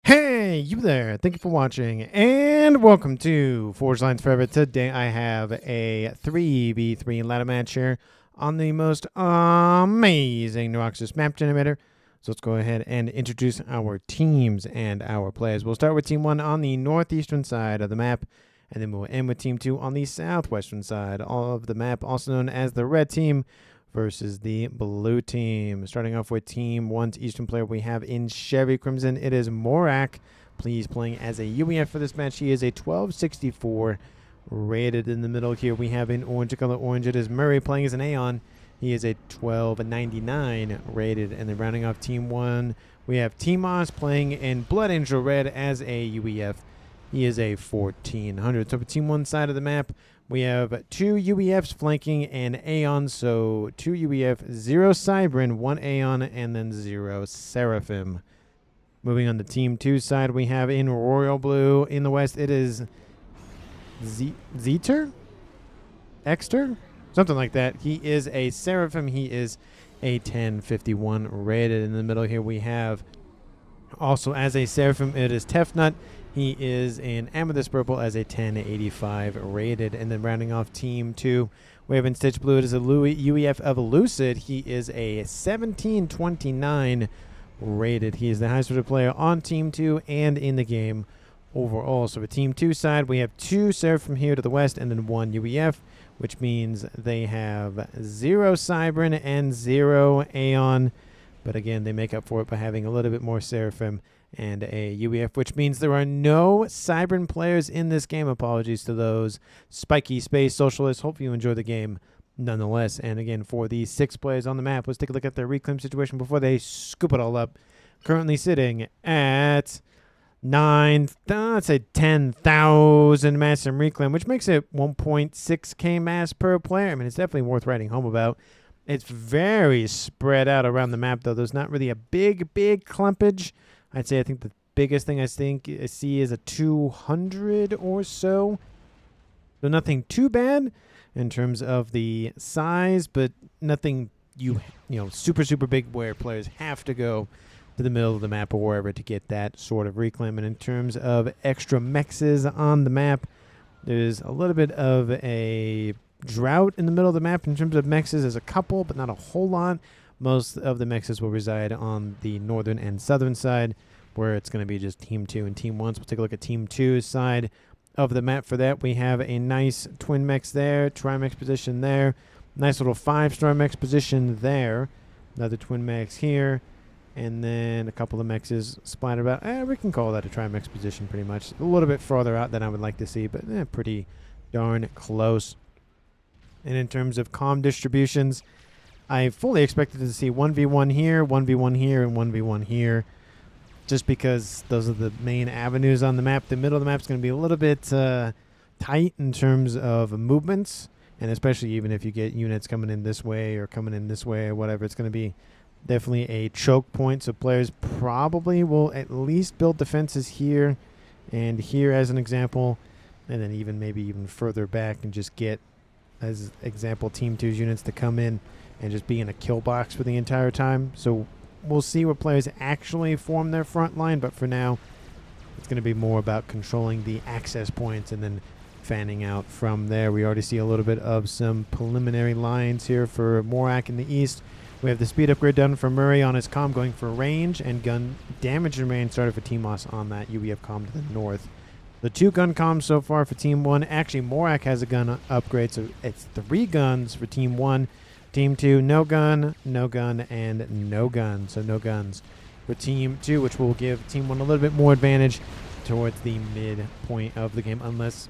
Hey, you there. Thank you for watching, and welcome to Forge Lines Forever. Today I have a 3v3 ladder match here on the most amazing Neuroxis map generator. So let's go ahead and introduce our teams and our players. We'll start with Team 1 on the northeastern side of the map, and then we'll end with Team 2 on the southwestern side of the map, also known as the red team versus the blue team. Starting off with Team 1's Eastern player, we have in Chevy Crimson, it is Murel. Please playing as a UEF for this match. He is a 1264 rated. In the middle here, we have in orange, color orange, it is Murray playing as an Aeon. He is a 1299 rated. And then rounding off Team 1, we have TMoS playing in Blood Angel Red as a UEF. He is a 1400. So for Team 1 side of the map, we have two UEFs flanking an Aeon. So two UEF, 0 Cybrin, 1 Aeon, and then 0 Seraphim. Moving on to Team 2 side, we have in Royal Blue in the west, it is Xeter? Extractor? Something like that. He is a Seraphim. He is a 1051 rated. In the middle here, we have also as a Seraphim, it is Tefnut. He is in Amethyst Purple as a 1085 rated. And then rounding off Team 2, we have in Stitch Blue, it is a UEF of Lucied. He is a 1729 rated. He is the highest rated player on Team 2 and in the game overall. So for Team 2 side, we have 2 Seraphim here to the west and then 1 UEF, which means they have 0 Cybrin and 0 Aeon. But again, they make up for it by having a little bit more Seraphim and a UEF, which means there are no Cybrin players in this game. Apologies to those spiky space socialists. Hope you enjoy the game nonetheless. And again, for the 6 players on the map, let's take a look at their reclaim situation before they scoop it all up. Currently sitting at 10,000 mass in reclaim, which makes it 1.6k mass per player. I mean, it's definitely worth writing home about. It's very spread out around the map, though. There's not really a big clumpage. I think the biggest thing I see is a 200 or so. So nothing too bad in terms of the size, but nothing you know super big where players have to go to the middle of the map or wherever to get that sort of reclaim. And in terms of extra mexes on the map, there's a little bit of a drought in the middle of the map in terms of mexes. There's a couple, but not a whole lot. Most of the mexes will reside on the northern and southern side, where it's going to be just Team 2 and Team 1. So we'll take a look at Team 2's side of the map. For that, we have a nice twin mex there, tri-mex position there, nice little 5-star mex position there, another twin mex here, and then a couple of mexes splattered about. We can call that a tri-mex position pretty much. A little bit farther out than I would like to see, but pretty darn close. And in terms of comm distributions, I fully expected to see 1v1 here, 1v1 here, and 1v1 here, just because those are the main avenues on the map. The middle of the map is going to be a little bit tight in terms of movements, and especially even if you get units coming in this way or coming in this way or whatever, it's going to be definitely a choke point. So players probably will at least build defenses here and here as an example, and then maybe even further back and just get, as example, Team 2's units to come in and just be in a kill box for the entire time. So we'll see what players actually form their front line, but for now, it's going to be more about controlling the access points and then fanning out from there. We already see a little bit of some preliminary lines here for Morak in the east. We have the speed upgrade done for Murray on his comm, going for range and gun damage and range started for TMoS on that UEF comm to the north. The 2 gun comms so far for Team 1. Actually, Morak has a gun upgrade, so it's 3 guns for Team 1. Team 2, no gun, and no gun. So no guns for Team 2, which will give Team 1 a little bit more advantage towards the midpoint of the game, unless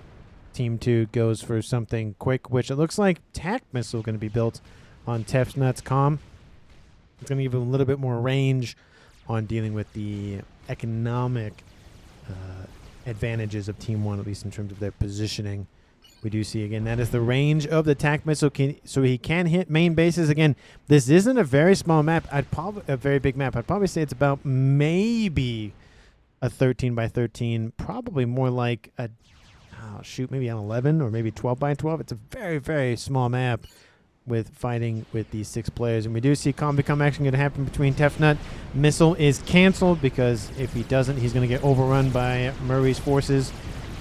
Team 2 goes for something quick, which it looks like TAC missile going to be built on Tefnut's comm. It's going to give him a little bit more range on dealing with the economic advantages of Team 1, at least in terms of their positioning. We do see, again, that is the range of the TAC missile, so he can hit main bases. Again, this isn't a very small map. A very big map. I'd probably say it's about maybe a 13 by 13, probably more like maybe an 11 or maybe 12 by 12. It's a very small map, with fighting with these 6 players. And we do see combi come action going to happen between Tefnut. Missile is canceled because if he doesn't, he's going to get overrun by Murray's forces.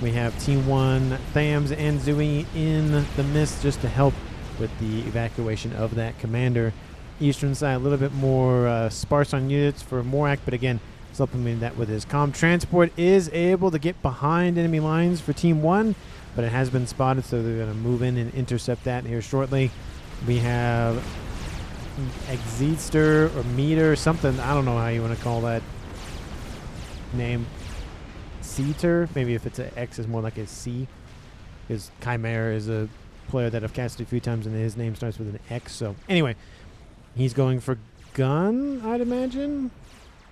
We have Team 1, Thams and Zooey in the mist just to help with the evacuation of that commander. Eastern side a little bit more sparse on units for Morak, but again, supplementing that with his comm. Transport is able to get behind enemy lines for Team 1, but it has been spotted, so they're going to move in and intercept that here shortly. We have Xeter or Meter, something, I don't know how you want to call that name. Xeter, maybe if it's an X is more like a C, because Chimera is a player that I've casted a few times and his name starts with an X. So anyway, he's going for gun, I'd imagine.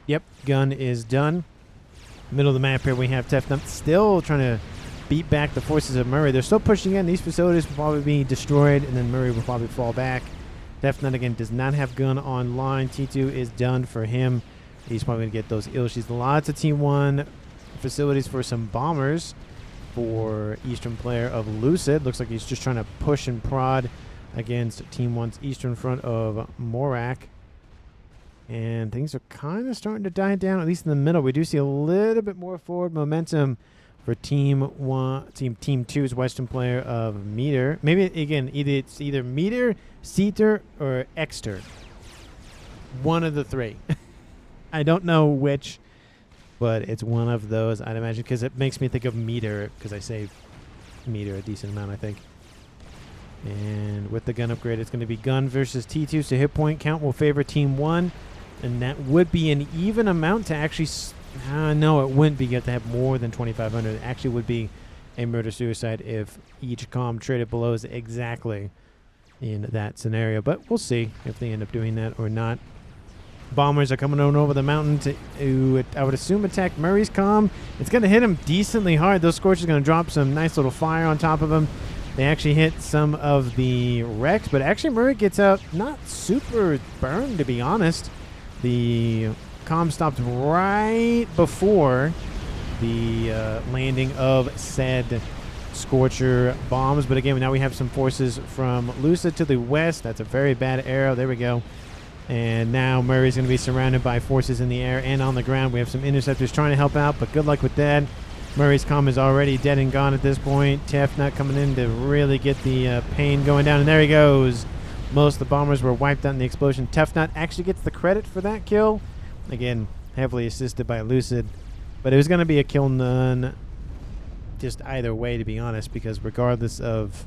Yep, gun is done. Middle of the map here, we have Tefnut still trying to beat back the forces of Murray. They're still pushing in. These facilities will probably be destroyed, and then Murray will probably fall back. Tefnut, again, does not have gun online. T2 is done for him. He's probably going to get those Ilshis. Lots of Team 1 facilities for some bombers for Eastern player of Lucied. Looks like he's just trying to push and prod against Team 1's Eastern front of Morak. And things are kind of starting to die down, at least in the middle. We do see a little bit more forward momentum for Team 2's Western player of Meter. Maybe, again, it's either Meter, Xeter, or Exter. One of the 3. I don't know which, but it's one of those, I'd imagine, because it makes me think of Meter, because I say Meter a decent amount, I think. And with the gun upgrade, it's going to be gun versus T2, so hit point count will favor Team 1, and that would be an even amount to actually... no, it wouldn't be. You have to have more than 2,500. It actually would be a murder-suicide if each comm traded below is exactly in that scenario. But we'll see if they end up doing that or not. Bombers are coming on over the mountain to, I would assume, attack Murray's comm. It's going to hit him decently hard. Those Scorchers are going to drop some nice little fire on top of him. They actually hit some of the wrecks, but actually Murray gets out not super burned, to be honest. The comm stopped right before the landing of said Scorcher bombs. But again, now we have some forces from Lucied to the west. That's a very bad arrow. There we go. And now Murray's going to be surrounded by forces in the air and on the ground. We have some interceptors trying to help out, but good luck with that. Murray's comm is already dead and gone at this point. Tefnut coming in to really get the pain going down. And there he goes. Most of the bombers were wiped out in the explosion. Tefnut actually gets the credit for that kill. Again, heavily assisted by Lucied. But it was going to be a kill none just either way, to be honest, because regardless of,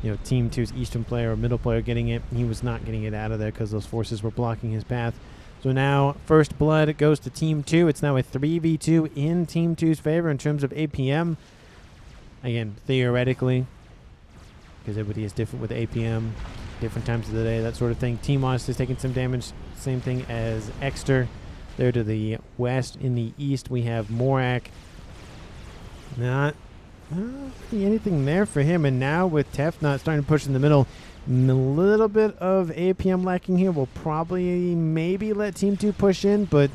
you know, Team 2's Eastern player or middle player getting it, he was not getting it out of there because those forces were blocking his path. So now first blood goes to Team 2. It's now a 3v2 in Team 2's favor in terms of APM. Again, theoretically, because everybody is different with APM, different times of the day, that sort of thing. TMoS is taking some damage. Same thing as Exter. There to the west. In the east, we have Morak. Not really anything there for him. And now with Tefnut starting to push in the middle, a little bit of APM lacking here. We'll probably maybe let Team 2 push in, but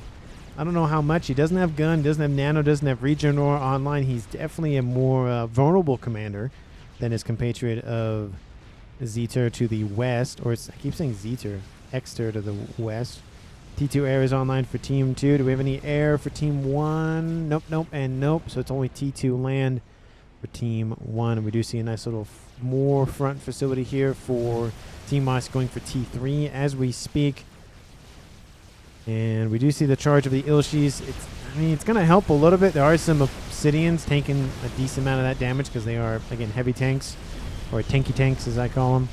I don't know how much. He doesn't have gun, doesn't have nano, doesn't have regen or online. He's definitely a more vulnerable commander than his compatriot of Xeter to the west. Or I keep saying Xeter. Exter to the west. T2 air is online for Team 2. Do we have any air for Team 1? Nope, nope, and nope. So it's only T2 land for Team 1. And we do see a nice little more front facility here for TMoS going for T3 as we speak. And we do see the charge of the Ilshis. It's going to help a little bit. There are some Obsidians taking a decent amount of that damage because they are, again, heavy tanks, or tanky tanks as I call them.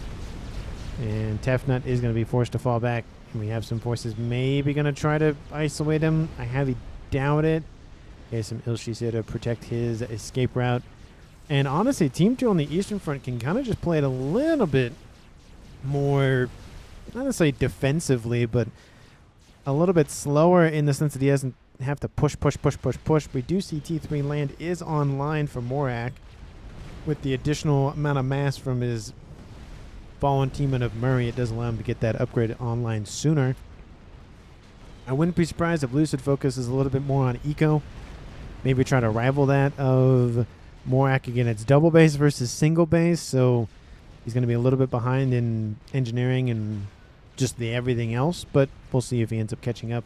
And Tefnut is going to be forced to fall back. And we have some forces maybe going to try to isolate him. I highly doubt it. There's some Ilshis here to protect his escape route. And honestly, Team 2 on the Eastern Front can kind of just play it a little bit more, not necessarily defensively, but a little bit slower in the sense that he doesn't have to push. We do see T3 land is online for Morak with the additional amount of mass from his fallen teammate of Murray. It does allow him to get that upgrade online sooner. I wouldn't be surprised if Lucied focuses a little bit more on eco. Maybe try to rival that of Morak. Again, it's double base versus single base, so He's going to be a little bit behind in engineering and just the everything else, but we'll see if he ends up catching up.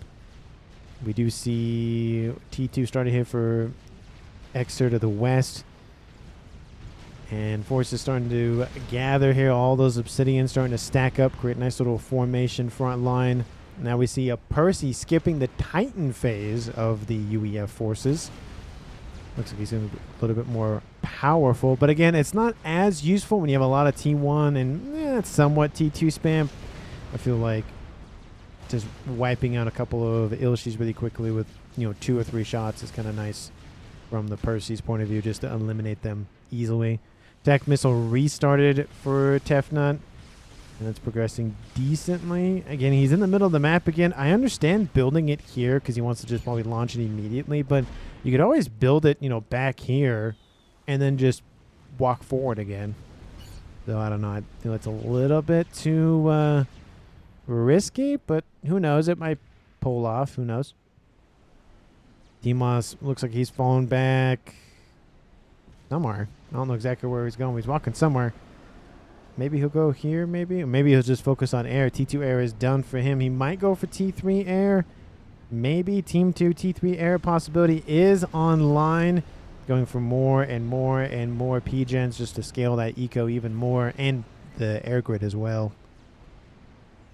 We do see T2 starting here for Xeter to the west. And forces starting to gather here. All those obsidians starting to stack up, create a nice little formation front line. Now we see a Percy skipping the Titan phase of the UEF forces. Looks like he's going to be a little bit more powerful. But again, it's not as useful when you have a lot of T1 and somewhat T2 spam. I feel like just wiping out a couple of Ilshis really quickly with 2 or 3 shots is kind of nice from the Percy's point of view, just to eliminate them easily. Attack missile restarted for Tefnut. And it's progressing decently. Again, he's in the middle of the map again. I understand building it here because he wants to just probably launch it immediately, but you could always build it, back here and then just walk forward again. So I don't know. I feel it's a little bit too risky, but who knows? It might pull off. Who knows? TMoS looks like he's fallen back somewhere. I don't know exactly where he's going. He's walking somewhere. Maybe he'll go here, maybe. Or maybe he'll just focus on air. T2 air is done for him. He might go for T3 air. Maybe Team 2 T3 air possibility is online. Going for more and more and more P-gens just to scale that eco even more. And the air grid as well.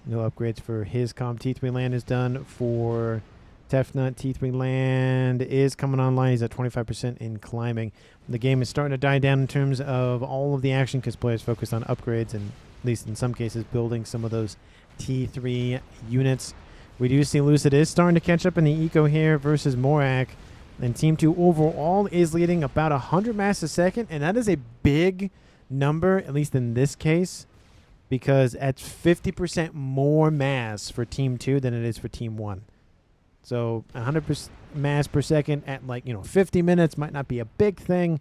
No upgrades for his comm. T3 land is done for Tefnut. T3 land is coming online. He's at 25% in climbing. The game is starting to die down in terms of all of the action because players focus on upgrades and, at least in some cases, building some of those T3 units. We do see Lucied is starting to catch up in the eco here versus Morak. And Team 2 overall is leading about 100 mass a second. And that is a big number, at least in this case, because that's 50% more mass for Team 2 than it is for Team 1. So 100% mass per second at 50 minutes might not be a big thing,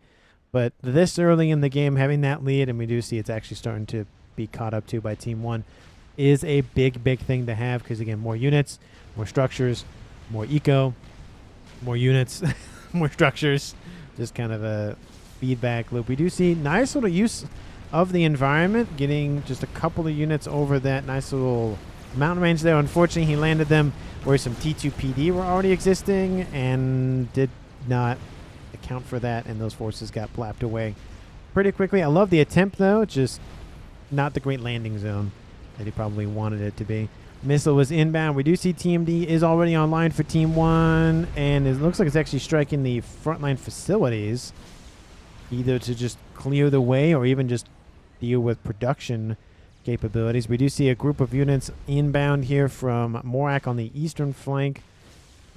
but this early in the game having that lead, and we do see it's actually starting to be caught up to by Team 1, is a big thing to have because, again, more units, more structures, more eco, more units, more structures, just kind of a feedback loop. We do see nice little use of the environment, getting just a couple of units over that nice little mountain range there. Unfortunately, he landed them where some T2 PD were already existing and did not account for that, and those forces got blapped away pretty quickly. I love the attempt, though, just not the great landing zone that he probably wanted it to be. Missile was inbound. We do see TMD is already online for Team 1, and it looks like it's actually striking the frontline facilities, either to just clear the way or even just deal with production capabilities. We do see a group of units inbound here from Morak on the eastern flank,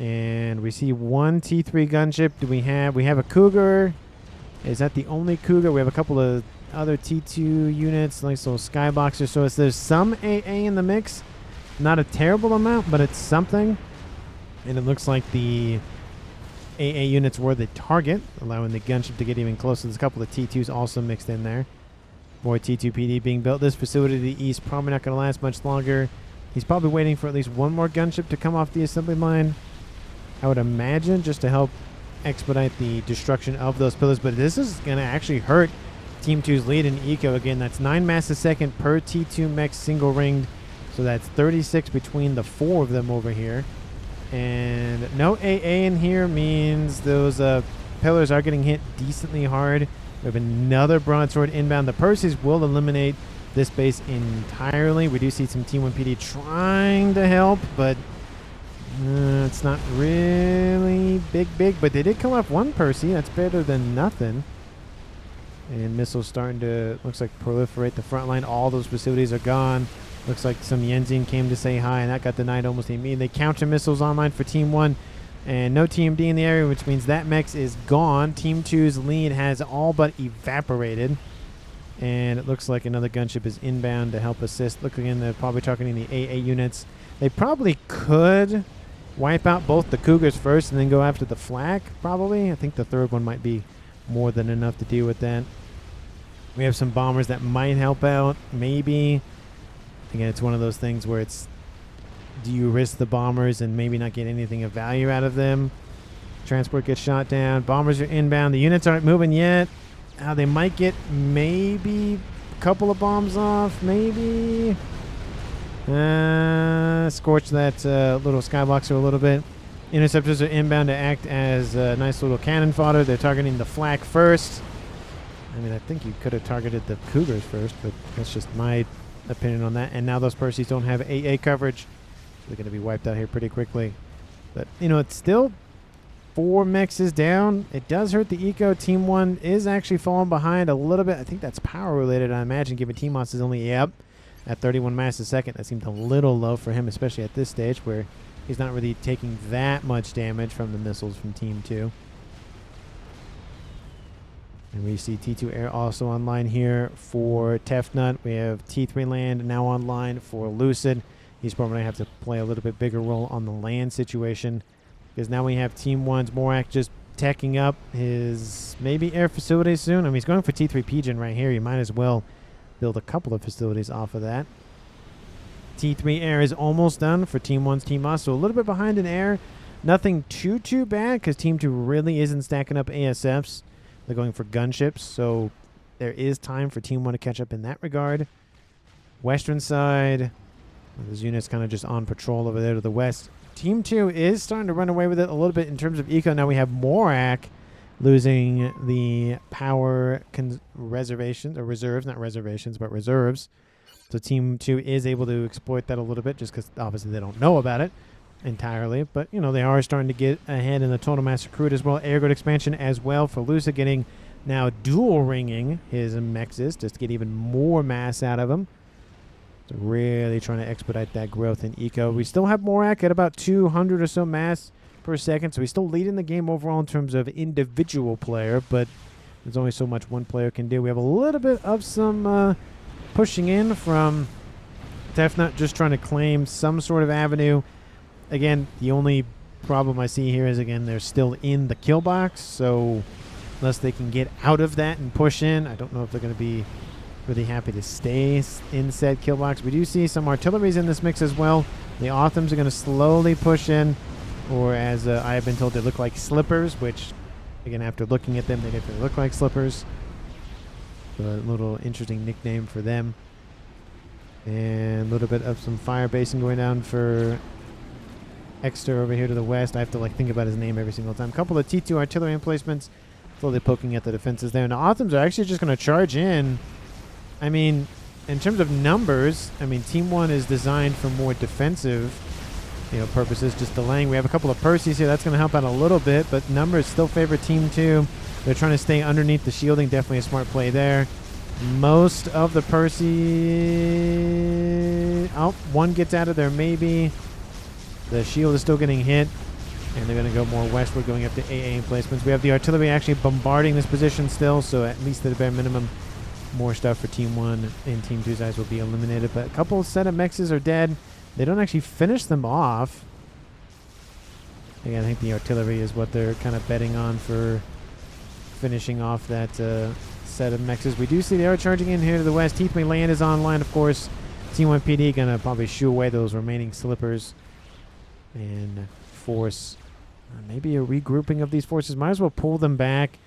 and we see one T3 gunship. We have a Cougar. Is that the only Cougar? We have a couple of other T2 units, nice little skyboxer. So there's some AA in the mix. Not a terrible amount, but it's something. And it looks like the AA units were the target, allowing the gunship to get even closer. There's a couple of T2s also mixed in there. More T2 PD being built. This facility to the east probably not going to last much longer. He's probably waiting for at least one more gunship to come off the assembly line, I would imagine, just to help expedite the destruction of those pillars. But this is going to actually hurt Team 2's lead in eco. Again, that's 9 mass a second per T2 mech single ringed. So that's 36 between the 4 of them over here. And no AA in here means those pillars are getting hit decently hard. We have another broadsword inbound. The Percys will eliminate this base entirely. We do see some Team 1 PD trying to help, but it's not really big. But they did kill off one Percy. That's better than nothing. And missiles starting to, looks like, proliferate the front line. All those facilities are gone. Looks like some Yenzin came to say hi, and that got denied almost immediately. Counter missiles online for Team 1. And no TMD in the area, which means that mech is gone. Team 2's lead has all but evaporated. And it looks like another gunship is inbound to help assist. Look again, they're probably targeting the AA units. They probably could wipe out both the Cougars first and then go after the flak, probably. I think the third one might be more than enough to deal with that. We have some bombers that might help out, maybe. Again, it's one of those things where it's, do you risk the bombers and maybe not get anything of value out of them? Transport gets shot down. Bombers are inbound. The units aren't moving yet. They might get maybe couple of bombs off, maybe. Scorch that little skyboxer a little bit. Interceptors are inbound to act as nice little cannon fodder. They're targeting the flak first. I mean, I think you could have targeted the Cougars first, but that's just my opinion on that. And now those Perseus don't have AA coverage, so they're going to be wiped out here pretty quickly. But, you know, it's still 4 mexes down. It does hurt the eco. Team 1 is actually falling behind a little bit. I think that's power related, I imagine, given TMoS is only at 31 mass a second. That seemed a little low for him, especially at this stage where he's not really taking that much damage from the missiles from Team 2. And we see T2 Air also online here for Tefnut. We have T3 Land now online for Lucied. He's probably going to have to play a little bit bigger role on the land situation, because now we have Team 1's Morak just teching up his maybe air facilities soon. I mean, he's going for T3 Pigeon right here. You might as well build a couple of facilities off of that. T3 Air is almost done for Team 1's TMoS, so a little bit behind in air. Nothing too bad, because Team 2 really isn't stacking up ASFs. They're going for gunships, so there is time for Team 1 to catch up in that regard. Western side, there's units kind of just on patrol over there to the west. Team 2 is starting to run away with it a little bit in terms of eco. Now we have Morak losing the power reservations, or reserves, not reservations, but reserves. So Team 2 is able to exploit that a little bit, just because obviously they don't know about it entirely. But, you know, they are starting to get ahead in the total mass recruit as well. Air grid expansion as well for Lucied, getting now dual ringing his mexes just to get even more mass out of him. So really trying to expedite that growth in eco. We still have Morak at about 200 or so mass per second, so he's still leading the game overall in terms of individual player, but there's only so much one player can do. We have a little bit of some pushing in from Tefnut, just trying to claim some sort of avenue. Again, the only problem I see here is, again, they're still in the kill box, so unless they can get out of that and push in, I don't know if they're going to be really happy to stay in said kill box. We do see some artilleries in this mix as well. The Authams are going to slowly push in, or as I have been told, they look like slippers, which, again, after looking at them, they definitely look like slippers. So a little interesting nickname for them. And a little bit of some fire basing going down for Extractor over here to the west. I have to think about his name every single time. A couple of T2 artillery emplacements, slowly poking at the defenses there. Now, Authams are actually just going to charge in. I mean, in terms of numbers, I mean, Team 1 is designed for more defensive, purposes, just delaying. We have a couple of Perseus here. That's going to help out a little bit, but numbers still favor Team 2. They're trying to stay underneath the shielding. Definitely a smart play there. Most of the Perseus... Oh, one gets out of there, maybe. The shield is still getting hit, and they're going to go more westward, going up to AA emplacements. We have the artillery actually bombarding this position still, so at least at a bare minimum, more stuff for Team 1 and Team 2's eyes will be eliminated. But a couple set of mexes are dead. They don't actually finish them off. Again, I think the artillery is what they're kind of betting on for finishing off that set of mexes. We do see they are charging in here to the west. T3 Land is online, of course. Team 1 PD going to probably shoo away those remaining slippers and force maybe a regrouping of these forces. Might as well pull them back,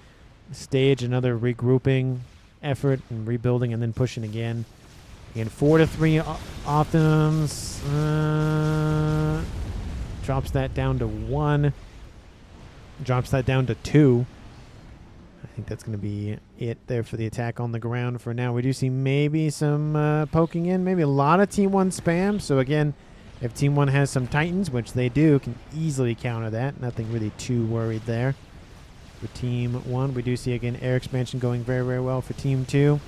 stage another regrouping effort and rebuilding, and then pushing again. Again, 4-3 Authams. Drops that down to 1. Drops that down to 2. I think that's going to be it there for the attack on the ground for now. We do see maybe some poking in. Maybe a lot of Team 1 spam. So again, if Team 1 has some Titans, which they do, can easily counter that. Nothing really too worried there. For Team 1, we do see, again, air expansion going very, very well for Team 2.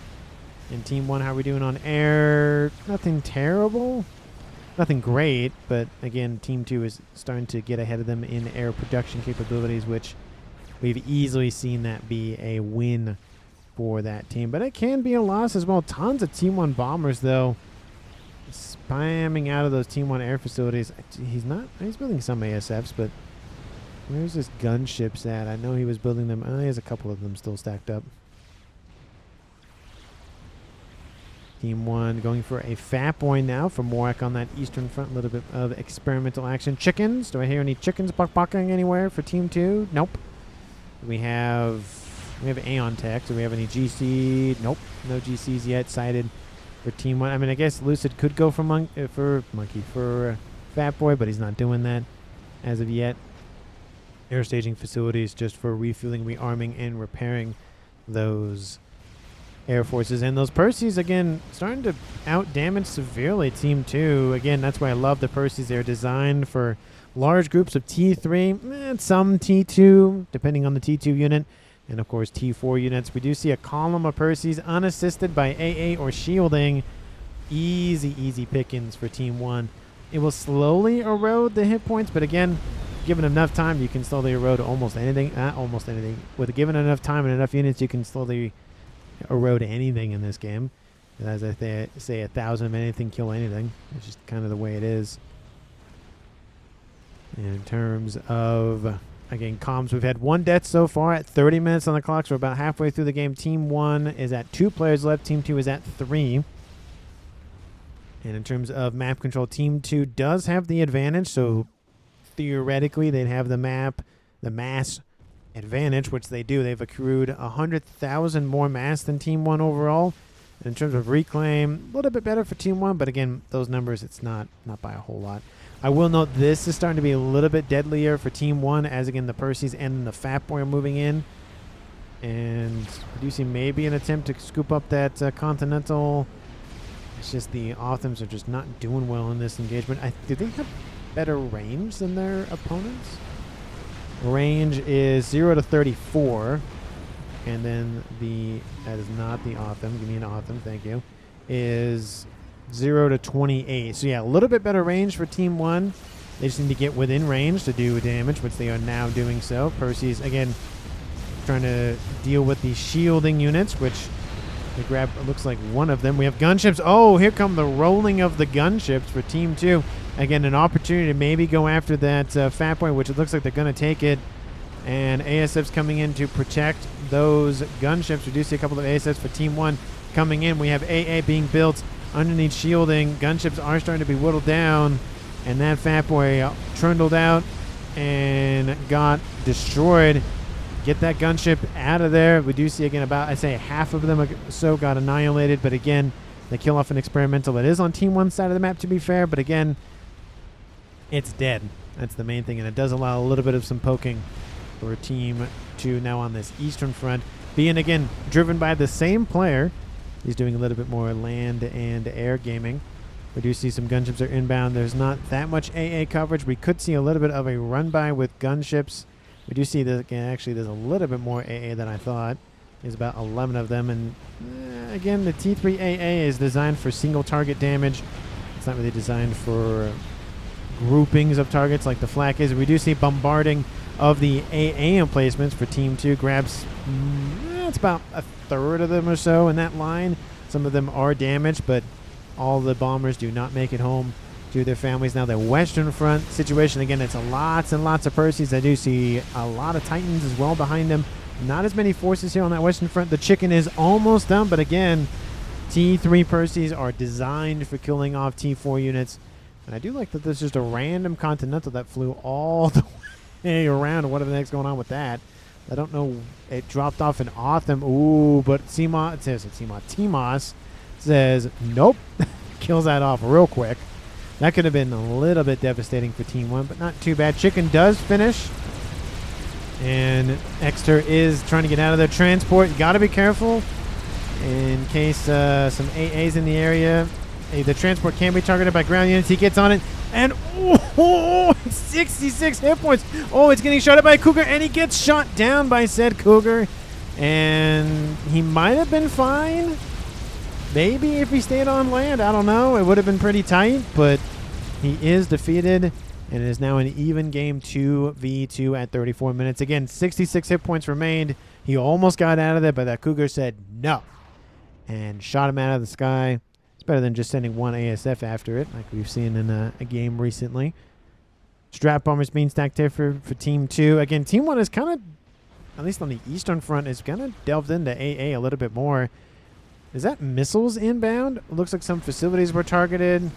And Team 1, how are we doing on air? Nothing terrible. Nothing great, but again, Team 2 is starting to get ahead of them in air production capabilities, which we've easily seen that be a win for that team. But it can be a loss as well. Tons of Team 1 bombers, though, spamming out of those Team 1 air facilities. He's building some ASFs, but where's his gunships at? I know he was building them. He has a couple of them still stacked up. Team 1 going for a FAF point now for Morak on that eastern front. A little bit of experimental action. Chickens. Do I hear any chickens buck-bucking anywhere for Team 2? Nope. We have We have Aeon Tech. Do we have any GC? Nope. No GCs yet sighted for Team 1. I mean, I guess Lucied could go for Fat Boy, but he's not doing that as of yet. Air staging facilities just for refueling, rearming, and repairing those Air Forces. And those Perseus, again, starting to out-damage severely Team 2. Again, that's why I love the Perseus. They're designed for large groups of T3, and some T2, depending on the T2 unit, and of course T4 units. We do see a column of Perseus unassisted by AA or shielding. Easy pickings for Team 1. It will slowly erode the hit points, but again, given enough time, you can slowly erode almost anything. Almost anything. With given enough time and enough units, you can slowly erode anything in this game. As I say, 1,000 of anything kill anything. It's just kind of the way it is. And in terms of, again, comms, we've had 1 death so far at 30 minutes on the clock, so we're about halfway through the game. Team 1 is at 2 players left. Team 2 is at 3. And in terms of map control, Team 2 does have the advantage, so theoretically they'd have the mass advantage, which they do. They've accrued 100,000 more mass than Team 1 overall. And in terms of reclaim, a little bit better for Team 1, but again, those numbers, it's not by a whole lot. I will note this is starting to be a little bit deadlier for Team 1, as again the Perseus and the Fat Boy are moving in. And we do see maybe an attempt to scoop up that Continental. It's just the Autumns are just not doing well in this engagement. Do they have better range than their opponents? Range is 0 to 34. And then that is not the Autumn. Give me an Autumn, thank you. Is 0 to 28. So yeah, a little bit better range for Team 1. They just need to get within range to do damage, which they are now doing so. Perseus, again, trying to deal with the shielding units, which they grab, it looks like one of them. We have gunships. Oh, here come the rolling of the gunships for Team 2. Again, an opportunity to maybe go after that Fat Boy, which it looks like they're going to take it. And ASF's coming in to protect those gunships. We do see a couple of ASFs for Team 1 coming in. We have AA being built underneath shielding. Gunships are starting to be whittled down. And that Fat Boy trundled out and got destroyed. Get that gunship out of there. We do see, again, about, I say, half of them or so got annihilated. But again, they kill off an experimental. It is on Team 1's side of the map, to be fair. But again, it's dead. That's the main thing. And it does allow a little bit of some poking for Team 2 now on this eastern front. Being, again, driven by the same player. He's doing a little bit more land and air gaming. We do see some gunships are inbound. There's not that much AA coverage. We could see a little bit of a run-by with gunships. We do see that, again, actually, there's a little bit more AA than I thought. There's about 11 of them. And, again, the T3 AA is designed for single target damage. It's not really designed for groupings of targets like the flak is. We do see bombarding of the AA emplacements for Team 2. Grabs, it's about a third of them or so in that line. Some of them are damaged, but all the bombers do not make it home to their families. Now the western front situation, again, it's lots and lots of Perseus. I do see a lot of Titans as well behind them. Not as many forces here on that western front. The chicken is almost done, but again, T3 Perseus are designed for killing off T4 units. And I do like that there's just a random Continental that flew all the way around. Whatever the heck's going on with that. I don't know. It dropped off an Autumn. Ooh, but TMoS says nope. Kills that off real quick. That could have been a little bit devastating for Team 1, but not too bad. Chicken does finish. And Xeter is trying to get out of their transport. You got to be careful in case some AA's in the area. The transport can be targeted by ground units. He gets on it. And 66 hit points. Oh, it's getting shot at by a Cougar. And he gets shot down by said Cougar. And he might have been fine. Maybe if he stayed on land, I don't know. It would have been pretty tight, but he is defeated, and it is now an even game 2v2 at 34 minutes. Again, 66 hit points remained. He almost got out of there, but that Cougar said no and shot him out of the sky. It's better than just sending one ASF after it, like we've seen in a game recently. Strap bombers being stacked here for Team 2. Again, Team 1 is kind of, at least on the eastern front, is kind of delved into AA a little bit more. Is that missiles inbound? Looks like some facilities were targeted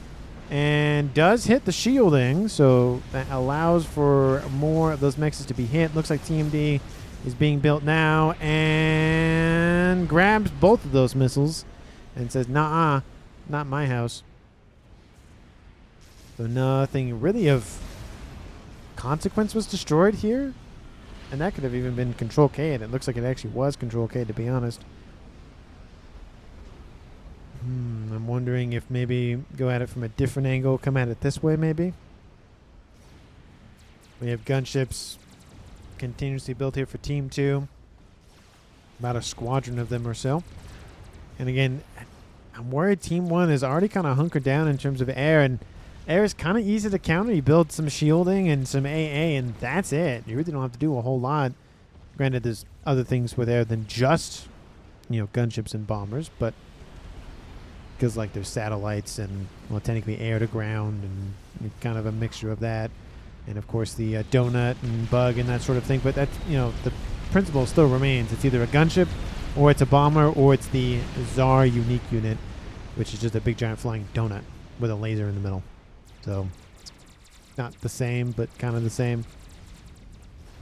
and does hit the shielding, so that allows for more of those mexes to be hit. Looks like TMD is being built now and grabs both of those missiles and says, nah, not my house. So nothing really of consequence was destroyed here. And that could have even been Control K, and it looks like it actually was Control K, to be honest. I'm wondering if maybe go at it from a different angle, come at it this way maybe. We have gunships continuously built here for Team 2. About a squadron of them or so. And again, I'm worried Team 1 is already kind of hunkered down in terms of air, and air is kind of easy to counter. You build some shielding and some AA, and that's it. You really don't have to do a whole lot. Granted, there's other things with air than just, gunships and bombers, but because like there's satellites and, well, technically air to ground and kind of a mixture of that. And of course the donut and bug and that sort of thing. But that's, the principle still remains. It's either a gunship or it's a bomber or it's the Tsar unique unit, which is just a big giant flying donut with a laser in the middle. So not the same, but kind of the same.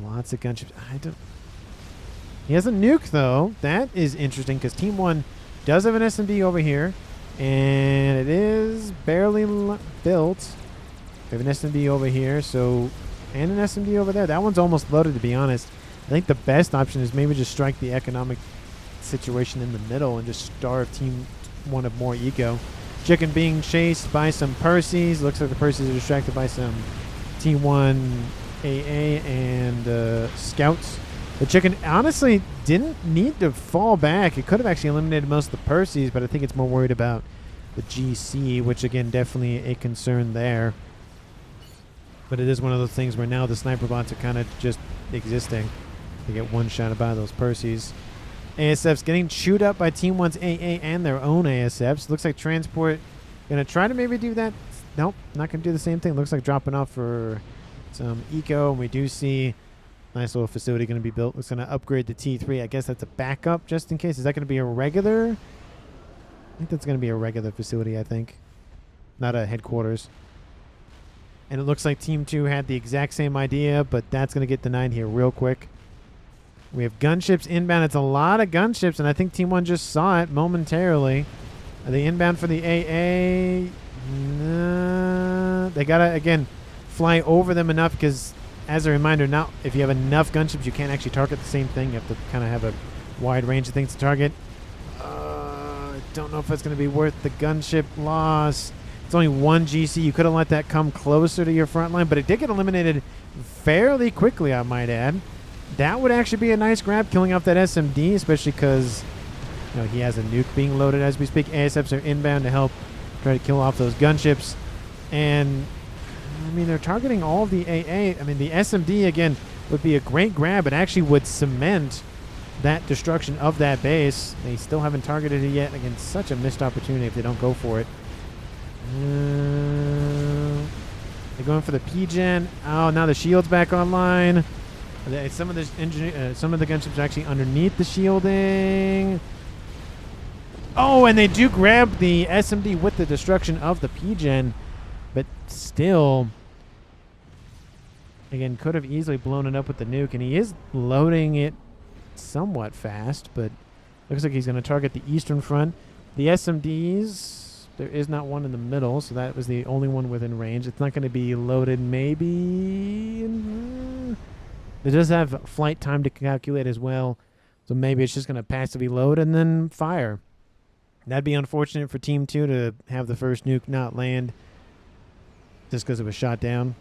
Lots of gunships. He has a nuke though. That is interesting because Team 1 does have an SMD over here. And it is barely built. We have an SMD over here, and an SMD over there. That one's almost loaded, to be honest. I think the best option is maybe just strike the economic situation in the middle and just starve Team 1 of more eco. Chicken being chased by some Percies. Looks like the Percies are distracted by some Team 1 AA and scouts. The chicken honestly didn't need to fall back. It could have actually eliminated most of the Percies, but I think it's more worried about the GC, which again, definitely a concern there. But it is one of those things where now the sniper bots are kind of just existing. They get one shot by those Percies. ASFs getting chewed up by Team 1's AA and their own ASFs. Looks like transport going to try to maybe do that. Nope, not going to do the same thing. Looks like dropping off for some eco, and we do see nice little facility going to be built. It's going to upgrade the T3. I guess that's a backup just in case. Is that going to be a regular? I think that's going to be a regular facility, I think. Not a headquarters. And it looks like Team 2 had the exact same idea, but that's going to get denied here real quick. We have gunships inbound. It's a lot of gunships, and I think Team 1 just saw it momentarily. Are they inbound for the AA? Nah. They got to, again, fly over them enough because, as a reminder, now if you have enough gunships, you can't actually target the same thing. You have to kind of have a wide range of things to target. I don't know if it's going to be worth the gunship loss. It's only one GC. You could have let that come closer to your front line, but it did get eliminated fairly quickly, I might add. That would actually be a nice grab, killing off that SMD, especially because he has a nuke being loaded as we speak. ASFs are inbound to help try to kill off those gunships. And they're targeting all of the AA. The SMD, again, would be a great grab. It actually would cement that destruction of that base. They still haven't targeted it yet. Again, such a missed opportunity if they don't go for it. They're going for the PGen. Oh, now the shield's back online. Some of the gunships are actually underneath the shielding. Oh, and they do grab the SMD with the destruction of the PGen. But still, again, could have easily blown it up with the nuke. And he is loading it somewhat fast, but looks like he's going to target the eastern front. The SMDs, there is not one in the middle, so that was the only one within range. It's not going to be loaded maybe. It does have flight time to calculate as well, so maybe it's just going to passively load and then fire. That'd be unfortunate for Team 2 to have the first nuke not land just because it was shot down.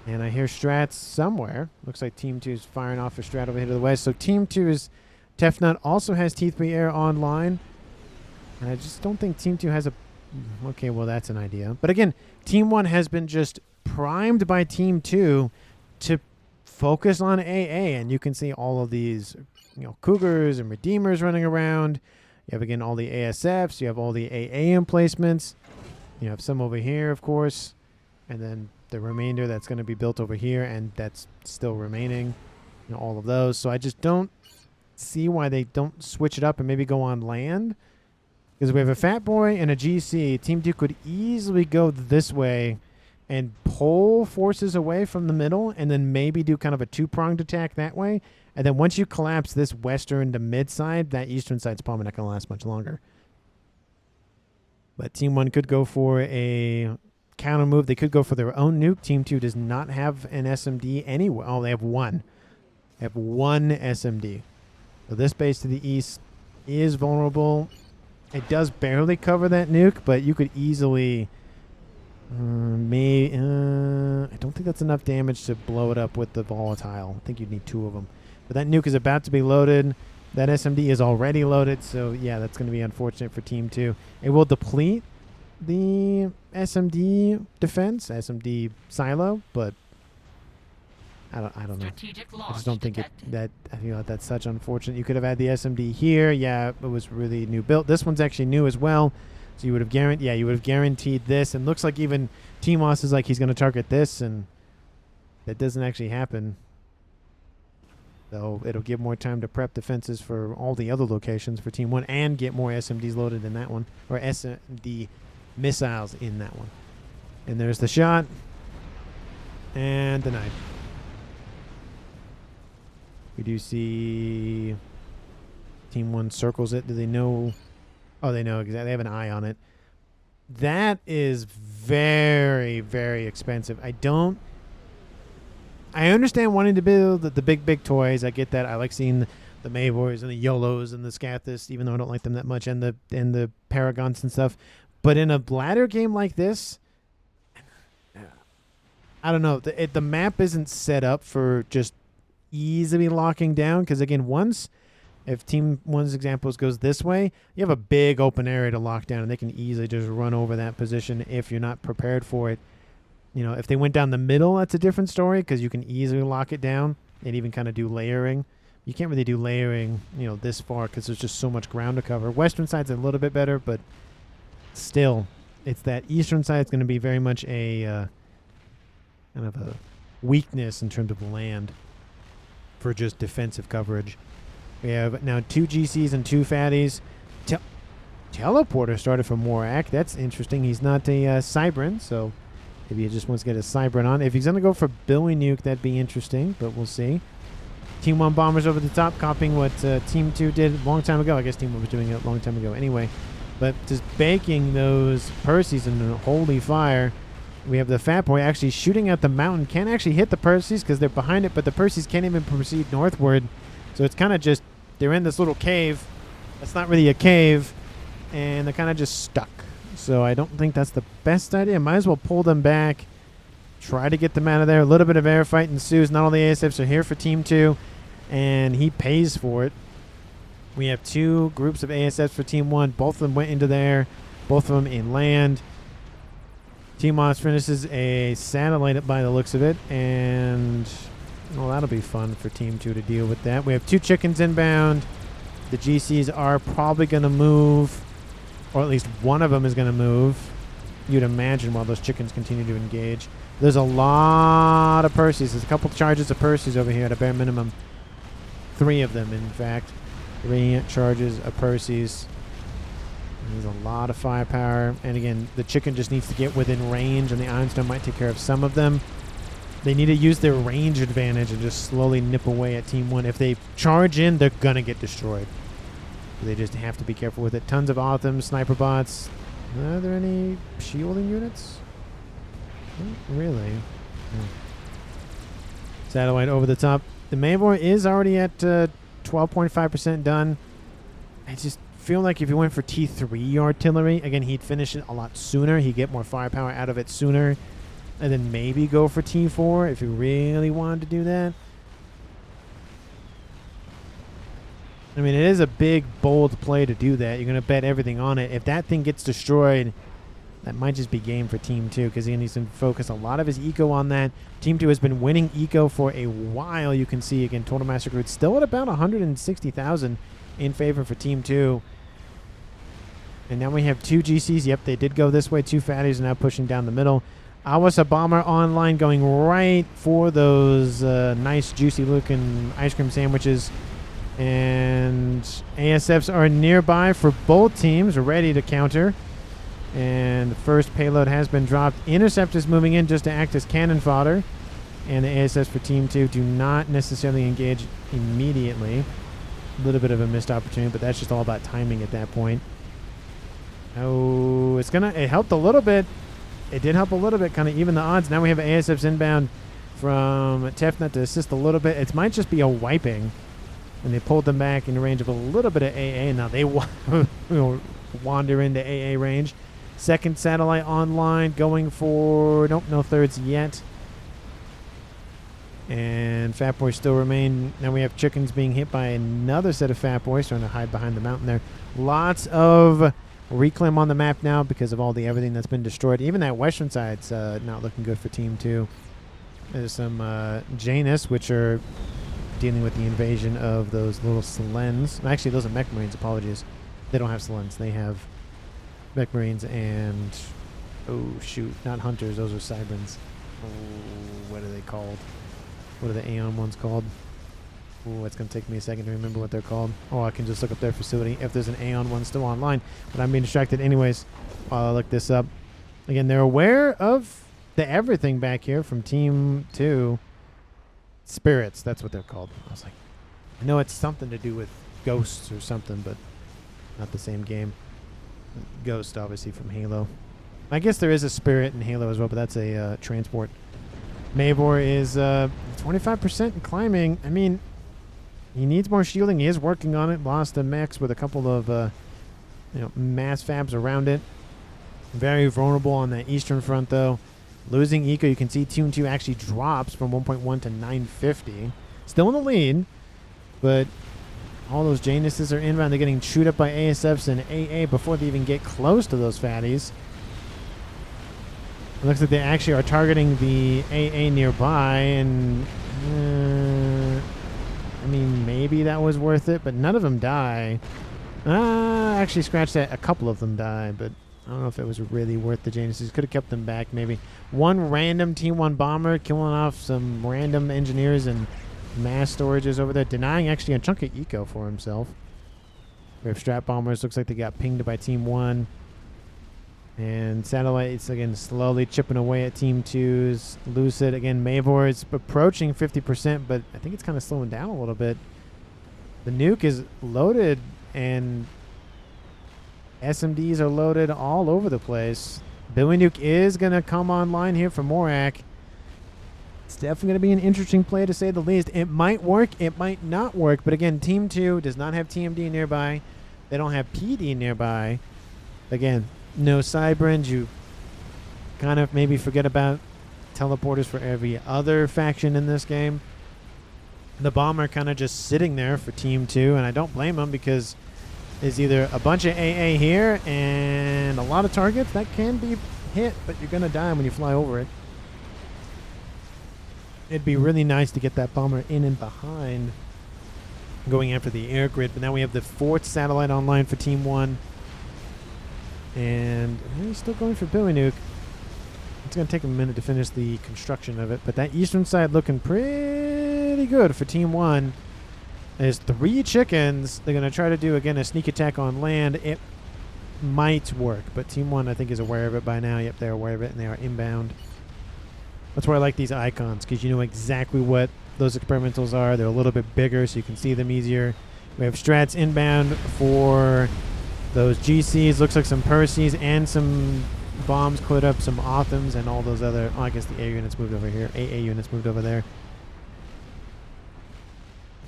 And I hear strats somewhere. Looks like Team 2 is firing off a strat over here to the west. So Team 2's Tefnut also has T3 air online. And I just don't think Team 2 has a... Okay, well, that's an idea. But again, Team 1 has been just primed by Team 2 to focus on AA. And you can see all of these, Cougars and Redeemers running around. You have, again, all the ASFs. You have all the AA emplacements. You have some over here, of course. And then the remainder that's going to be built over here, and that's still remaining. All of those. So I just don't see why they don't switch it up and maybe go on land. Because we have a Fat Boy and a GC. Team 2 could easily go this way and pull forces away from the middle, and then maybe do kind of a two-pronged attack that way. And then once you collapse this western to mid side, that eastern side's probably not going to last much longer. But Team 1 could go for a counter move. They could go for their own nuke. Team 2 does not have an SMD anywhere. Oh, they have one. They have one SMD. So this base to the east is vulnerable. It does barely cover that nuke, but you could easily... I don't think that's enough damage to blow it up with the volatile. I think you'd need two of them. But that nuke is about to be loaded. That SMD is already loaded, so yeah, that's going to be unfortunate for Team 2. It will deplete the SMD defense, SMD silo, but I don't know. I just don't think I feel like that's such unfortunate. You could have had the SMD here. Yeah, it was really new built. This one's actually new as well. So you would have guaranteed this. And looks like even TMoS is like he's going to target this, and that doesn't actually happen. So it'll give more time to prep defenses for all the other locations for Team 1 and get more SMDs loaded in that one, or SMD missiles in that one. And there's the shot. And denied. We do see Team 1 circles it. Do they know? Oh, they know exactly. They have an eye on it. That is very, very expensive. I understand wanting to build the big toys. I get that. I like seeing the Mayvors and the YOLOs and the Scathis, even though I don't like them that much, and the Paragons and stuff. But in a ladder game like this, I don't know. The map isn't set up for just easily locking down, because again, if Team 1's examples goes this way, you have a big open area to lock down, and they can easily just run over that position if you're not prepared for it. You know, if they went down the middle, that's a different story, because you can easily lock it down and even kind of do layering. You can't really do layering, this far, because there's just so much ground to cover. Western side's a little bit better, but still, it's that eastern side's going to be very much a kind of a weakness in terms of land for just defensive coverage. We have now 2 GCs and 2 fatties. Teleporter started from Morak. That's interesting. He's not a Cybran, so maybe he just wants to get a Cybran on. If he's going to go for Billy Nuke, that'd be interesting, but we'll see. Team 1 bombers over the top, copying what Team 2 did a long time ago. I guess Team 1 was doing it a long time ago anyway. But just baking those Perseus in a holy fire. We have the Fat Boy actually shooting at the mountain. Can't actually hit the Perseus because they're behind it, but the Perseus can't even proceed northward. So it's kind of just, they're in this little cave. That's not really a cave. And they're kind of just stuck. So I don't think that's the best idea. Might as well pull them back. Try to get them out of there. A little bit of air fight ensues. Not all the ASFs are here for Team 2. And he pays for it. We have 2 groups of ASFs for Team 1. Both of them went into there. Both of them in land. TMoS finishes a satellite by the looks of it. And, well, that'll be fun for Team 2 to deal with that. We have 2 chickens inbound. The GCs are probably going to move. Or at least one of them is going to move. You'd imagine, while those chickens continue to engage. There's a lot of Perseus. There's a couple charges of Perseus over here at a bare minimum. 3 of them, in fact. 3 charges of Perseus. There's a lot of firepower. And again, the chicken just needs to get within range, and the Ironstone might take care of some of them. They need to use their range advantage and just slowly nip away at Team 1. If they charge in, they're going to get destroyed. They just have to be careful with it. Tons of Autumn, sniper bots. Are there any shielding units? Not really. Satellite over the top. The Mavor is already at 12.5% done. I just feel like if you went for T3 artillery, again, he'd finish it a lot sooner. He'd get more firepower out of it sooner. And then maybe go for T4 if you really wanted to do that. I mean, it is a big, bold play to do that. You're going to bet everything on it. If that thing gets destroyed, that might just be game for Team 2, because he needs to focus a lot of his eco on that. Team 2 has been winning eco for a while. You can see, again, Total Master Recruit still at about 160,000 in favor for Team 2. And now we have 2 GCs. Yep, they did go this way. 2 fatties are now pushing down the middle. Awasa Bomber online, going right for those nice, juicy-looking ice cream sandwiches. And ASFs are nearby for both teams, ready to counter. And the first payload has been dropped. Interceptors moving in just to act as cannon fodder. And the ASFs for Team 2 do not necessarily engage immediately. A little bit of a missed opportunity, but that's just all about timing at that point. Oh, it helped a little bit. It did help a little bit, kind of even the odds. Now we have ASFs inbound from Tefnut to assist a little bit. It might just be a wiping. And they pulled them back in the range of a little bit of AA. Now they wander into AA range. Second satellite online, going for... Nope, no thirds yet. And Fat Boys still remain. Now we have chickens being hit by another set of Fat Boys trying to hide behind the mountain there. Lots of reclaim on the map now because of all the everything that's been destroyed. Even that western side's not looking good for Team 2. There's some Janus, which are dealing with the invasion of those little Selens. Actually, those are Mech Marines, apologies. They don't have Selens. They have Mech Marines and... Oh, shoot. Not Hunters. Those are Cybrans. Oh, what are they called? What are the Aeon ones called? Oh, it's going to take me a second to remember what they're called. Oh, I can just look up their facility if there's an Aeon one still online. But I'm being distracted anyways while I look this up. Again, they're aware of the everything back here from Team 2. Spirits, that's what they're called. I was like, I know it's something to do with ghosts or something, but not the same game. Ghost, obviously, from Halo. I guess there is a spirit in Halo as well, but that's a transport. Mavor is 25% in climbing. I mean, he needs more shielding. He is working on it. Lost a mech with a couple of mass fabs around it. Very vulnerable on the eastern front, though. Losing eco, you can see Team 2 actually drops from 1.1 to 950. Still in the lead, but all those Januses are inbound. They're getting chewed up by ASFs and AA before they even get close to those fatties. It looks like they actually are targeting the AA nearby, and I mean, maybe that was worth it, but none of them die. Actually, scratch that. A couple of them die, but I don't know if it was really worth the Januses. Could have kept them back, maybe. One random Team 1 bomber killing off some random engineers and mass storages over there, denying actually a chunk of eco for himself. We have strat bombers. Looks like they got pinged by Team 1. And satellites, again, slowly chipping away at Team 2's. Lucied, again, Mavor is approaching 50%, but I think it's kind of slowing down a little bit. The nuke is loaded, and SMDs are loaded all over the place. Billy Nuke is going to come online here for Morak. It's definitely going to be an interesting play, to say the least. It might work, it might not work, but again, Team 2 does not have TMD nearby. They don't have PD nearby. Again, no Cybrans. You kind of maybe forget about teleporters for every other faction in this game. The bomber kind of just sitting there for Team 2, and I don't blame them because there's either a bunch of AA here and a lot of targets that can be hit, but you're going to die when you fly over it. It'd be really nice to get that bomber in and behind going after the air grid, but now we have the 4th satellite online for Team 1. And he's still going for Billy Nuke. It's going to take him a minute to finish the construction of it. But that eastern side looking pretty good for Team 1. There's 3 chickens. They're going to try to do, again, a sneak attack on land. It might work, but Team 1, I think, is aware of it by now. Yep, they're aware of it, and they are inbound. That's why I like these icons, because you know exactly what those experimentals are. They're a little bit bigger, so you can see them easier. We have strats inbound for those GCs. Looks like some Perseus and some bombs cleared up, some Othams, and all those other... Oh, I guess the A units moved over here. AA units moved over there.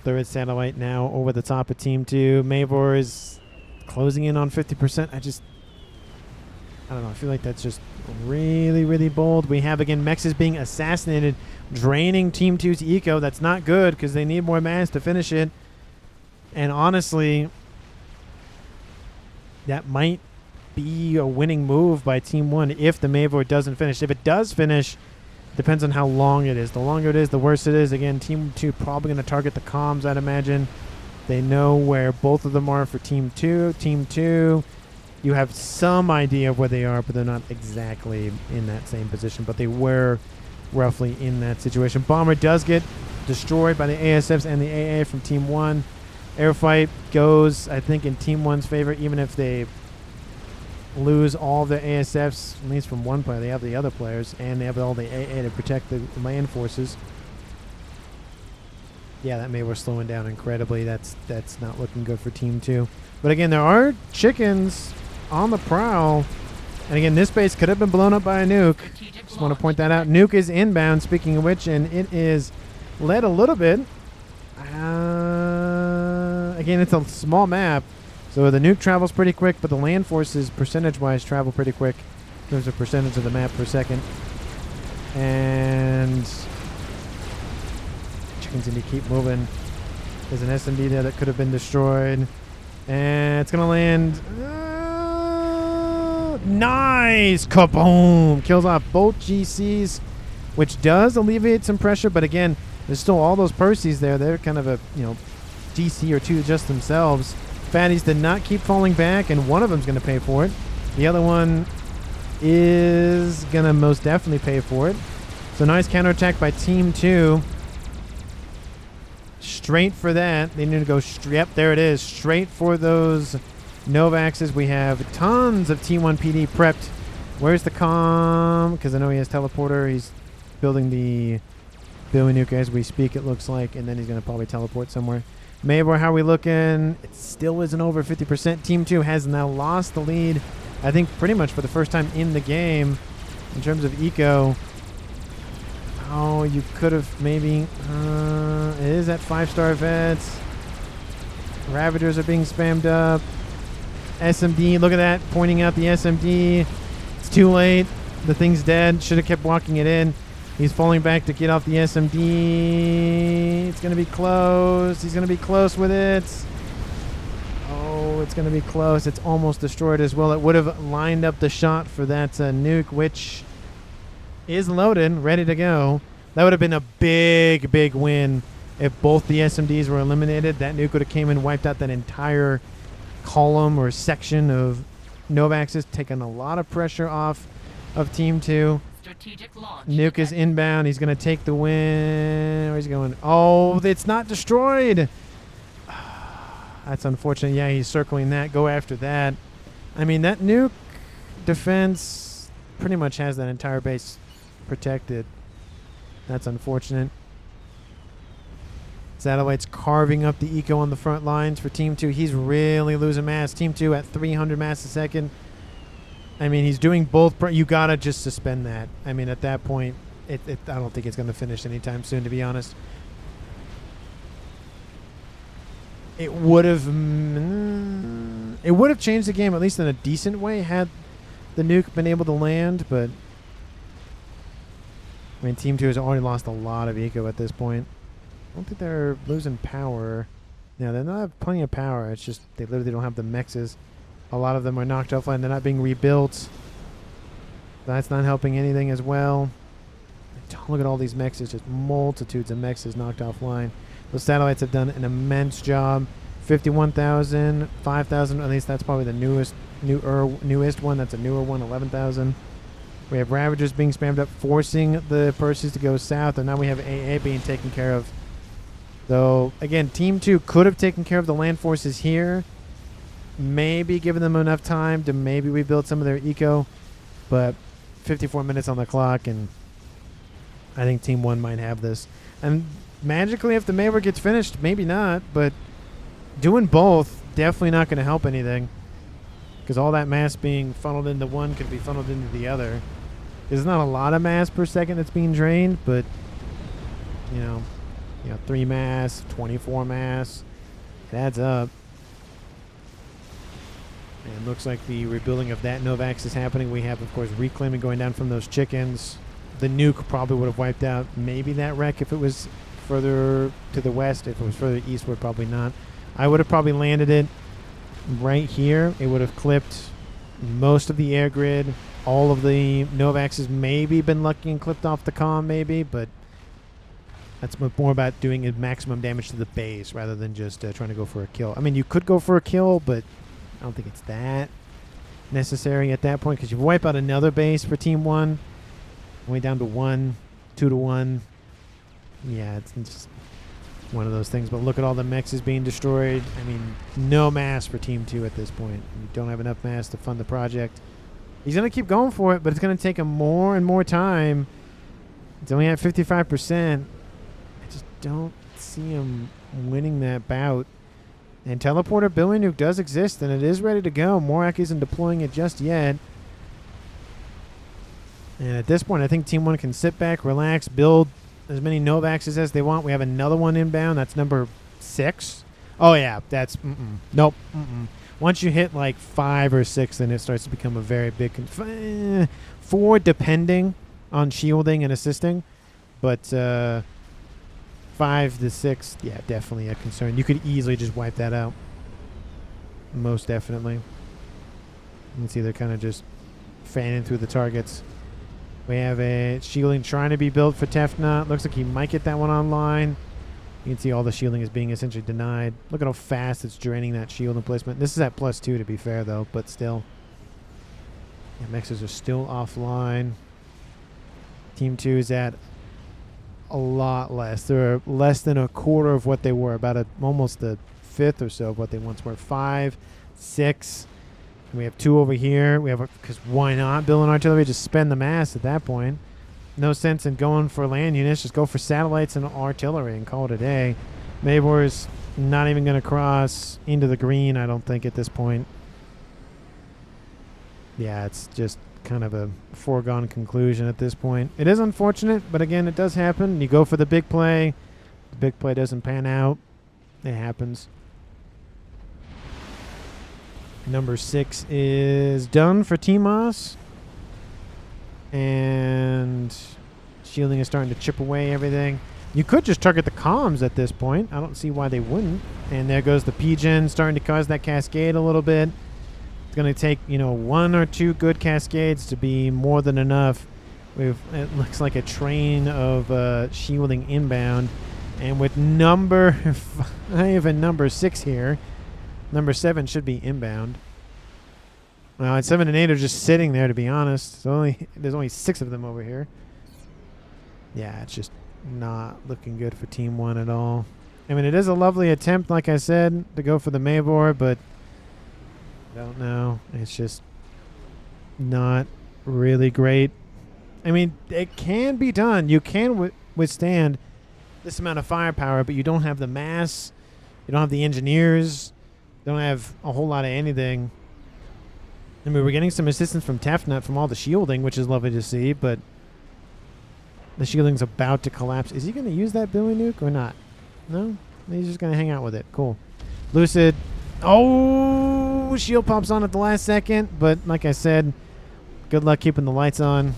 3rd satellite now over the top of Team 2. Mavor is closing in on 50%. I don't know. I feel like that's just really, really bold. We have, again, Mexes being assassinated, draining Team 2's eco. That's not good because they need more mass to finish it. And honestly, that might be a winning move by Team 1 if the Mavor doesn't finish. If it does finish, depends on how long it is. The longer it is, the worse it is. Again, Team 2 probably going to target the comms, I'd imagine. They know where both of them are for Team 2. Team 2, you have some idea of where they are, but they're not exactly in that same position. But they were roughly in that situation. Bomber does get destroyed by the ASFs and the AA from Team 1. Airfight goes, I think, in Team 1's favor, even if they lose all the ASFs, at least from one player. They have the other players, and they have all the AA to protect the land forces. Yeah, that may we're slowing down incredibly. That's not looking good for Team 2. But again, there are chickens on the prowl. And again, this base could have been blown up by a nuke. Just want to point that out. Nuke is inbound, speaking of which, and it is led a little bit. Again, it's a small map, so the nuke travels pretty quick, but the land forces, percentage-wise, travel pretty quick in terms of percentage of the map per second. And chickens need to keep moving. There's an SMD there that could have been destroyed. And it's going to land. Nice! Kaboom! Kills off both GCs, which does alleviate some pressure, but again, there's still all those Percies there. They're kind of a, GC or two just themselves. Fatties did not keep falling back, and one of them's going to pay for it. The other one is going to most definitely pay for it. So nice counterattack by Team 2. Straight for that. They need to go yep, there it is. Straight for those Novaxes. We have tons of T1 PD prepped. Where's the comm? Because I know he has teleporter. He's building the Billy Nuke as we speak, it looks like, and then he's going to probably teleport somewhere. Mabor, how are we looking? It still isn't over 50%. Team 2 has now lost the lead, I think pretty much for the first time in the game in terms of eco. Oh, you could have maybe... it is at 5-star vets. Ravagers are being spammed up. SMD, look at that, pointing out the SMD. It's too late. The thing's dead. Should have kept walking it in. He's falling back to get off the SMD. It's going to be close. He's going to be close with it. Oh, it's going to be close. It's almost destroyed as well. It would have lined up the shot for that nuke, which is loaded, ready to go. That would have been a big, big win if both the SMDs were eliminated. That nuke would have came and wiped out that entire column or section of Novaxes, taking a lot of pressure off of Team 2. Nuke is inbound. He's going to take the win. Where's he going? Oh, it's not destroyed. That's unfortunate. Yeah, he's circling that. Go after that. I mean, that nuke defense pretty much has that entire base protected. That's unfortunate. Satellite's carving up the eco on the front lines for Team 2. He's really losing mass. Team 2 at 300 mass a second. I mean, he's doing both. You got to just suspend that. I mean, at that point, I don't think it's going to finish anytime soon, to be honest. It would have changed the game, at least in a decent way, had the nuke been able to land, but I mean, Team 2 has already lost a lot of eco at this point. I don't think they're losing power. No, they don't have plenty of power. It's just they literally don't have the mexes. A lot of them are knocked offline. They're not being rebuilt. That's not helping anything as well. Look at all these mexes. Just multitudes of mexes knocked offline. Those satellites have done an immense job. 51,000, 5,000. At least that's probably the newest one. That's a newer one, 11,000. We have Ravagers being spammed up, forcing the Percies to go south. And now we have AA being taken care of. Though, again, Team 2 could have taken care of the land forces here. Maybe given them enough time to maybe rebuild some of their eco, but 54 minutes on the clock, and I think Team 1 might have this. And magically, if the Mabor gets finished, maybe not, but doing both definitely not going to help anything, because all that mass being funneled into one could be funneled into the other. There's not a lot of mass per second that's being drained, but 3 mass, 24 mass, it adds up. And looks like the rebuilding of that Novax is happening. We have, of course, reclaiming going down from those chickens. The nuke probably would have wiped out maybe that wreck if it was further to the west. If it was further eastward, probably not. I would have probably landed it right here. It would have clipped most of the air grid. All of the Novaxes maybe been lucky and clipped off the comm, maybe, but that's more about doing maximum damage to the base rather than just trying to go for a kill. I mean, you could go for a kill, but I don't think it's that necessary at that point, because you wipe out another base for Team 1, way down to 1, 2 to 1. Yeah, it's just one of those things. But look at all the mechs being destroyed. I mean, no mass for Team 2 at this point. You don't have enough mass to fund the project. He's going to keep going for it, but it's going to take him more and more time. It's only at 55%. I just don't see him winning that bout. And Teleporter Billy Nuke does exist, and it is ready to go. Morak isn't deploying it just yet. And at this point, I think Team 1 can sit back, relax, build as many Novaxes as they want. We have another one inbound. That's number 6. Oh, yeah. That's... Nope. Once you hit like 5 or 6, then it starts to become a very big... 4 depending on shielding and assisting. But 5 to 6, yeah, definitely a concern. You could easily just wipe that out. Most definitely. You can see they're kind of just fanning through the targets. We have a shielding trying to be built for Tefnut. Looks like he might get that one online. You can see all the shielding is being essentially denied. Look at how fast it's draining that shield emplacement. This is at +2 to be fair, though, but still. Yeah, mexes are still offline. Team 2 is at a lot less. They're less than a quarter of what they were, about almost a fifth or so of what they once were. 5, 6. We have 2 over here. We have because why not build an artillery? Just spend the mass at that point. No sense in going for land units. Just go for satellites and artillery and call it a day. Mavor's not even going to cross into the green, I don't think, at this point. Yeah, it's just kind of a foregone conclusion at this point. It is unfortunate, but again, it does happen. You go for the big play. The big play doesn't pan out. It happens. Number 6 is done for TMoS. And shielding is starting to chip away everything. You could just target the comms at this point. I don't see why they wouldn't. And there goes the PGen starting to cause that cascade a little bit. It's going to take, 1 or 2 good cascades to be more than enough. It looks like a train of shielding inbound. And with number 5 and number 6 here, number 7 should be inbound. Well, and 7 and 8 are just sitting there, to be honest. There's only 6 of them over here. Yeah, it's just not looking good for Team 1 at all. I mean, it is a lovely attempt, like I said, to go for the Mavor, but I don't know. It's just not really great. I mean, it can be done. You can withstand this amount of firepower, but you don't have the mass. You don't have the engineers. You don't have a whole lot of anything. I mean, we're getting some assistance from Tefnut from all the shielding, which is lovely to see, but the shielding's about to collapse. Is he going to use that Billy Nuke or not? No? He's just going to hang out with it. Cool. Lucied. Oh! Shield pops on at the last second, but like I said, good luck keeping the lights on.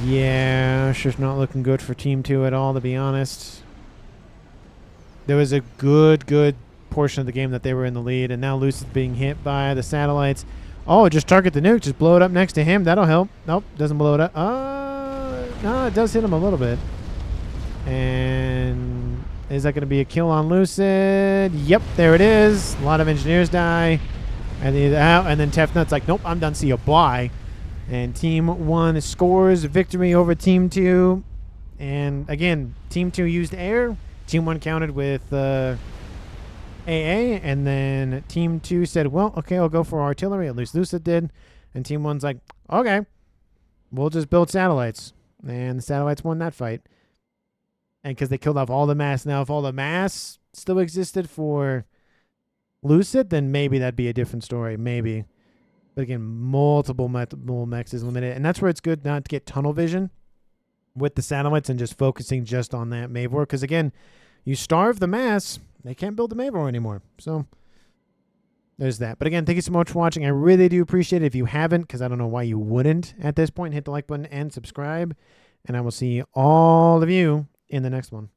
Yeah, it's just not looking good for Team 2 at all, to be honest. There was a good portion of the game that they were in the lead, and now Lucied's being hit by the satellites. Oh, just target the nuke. Just blow it up next to him. That'll help. Nope, doesn't blow it up. No, it does hit him a little bit. And is that going to be a kill on Lucied? Yep, there it is. A lot of engineers die. And then Tefnut's like, nope, I'm done. See you. Bye. And Team 1 scores victory over Team 2. And again, Team 2 used air. Team 1 countered with AA, and then Team 2 said, well, okay, I'll go for artillery. At least Lucied did. And Team 1's like, okay, we'll just build satellites. And the satellites won that fight. And because they killed off all the mass. Now, if all the mass still existed for Lucied, then maybe that'd be a different story. Maybe. But again, multiple mechs is limited. And that's where it's good not to get tunnel vision with the satellites and just focusing just on that Mavor. Because again, you starve the mass, they can't build the Mavor anymore. So there's that. But again, thank you so much for watching. I really do appreciate it. If you haven't, because I don't know why you wouldn't at this point, hit the like button and subscribe. And I will see all of you in the next one.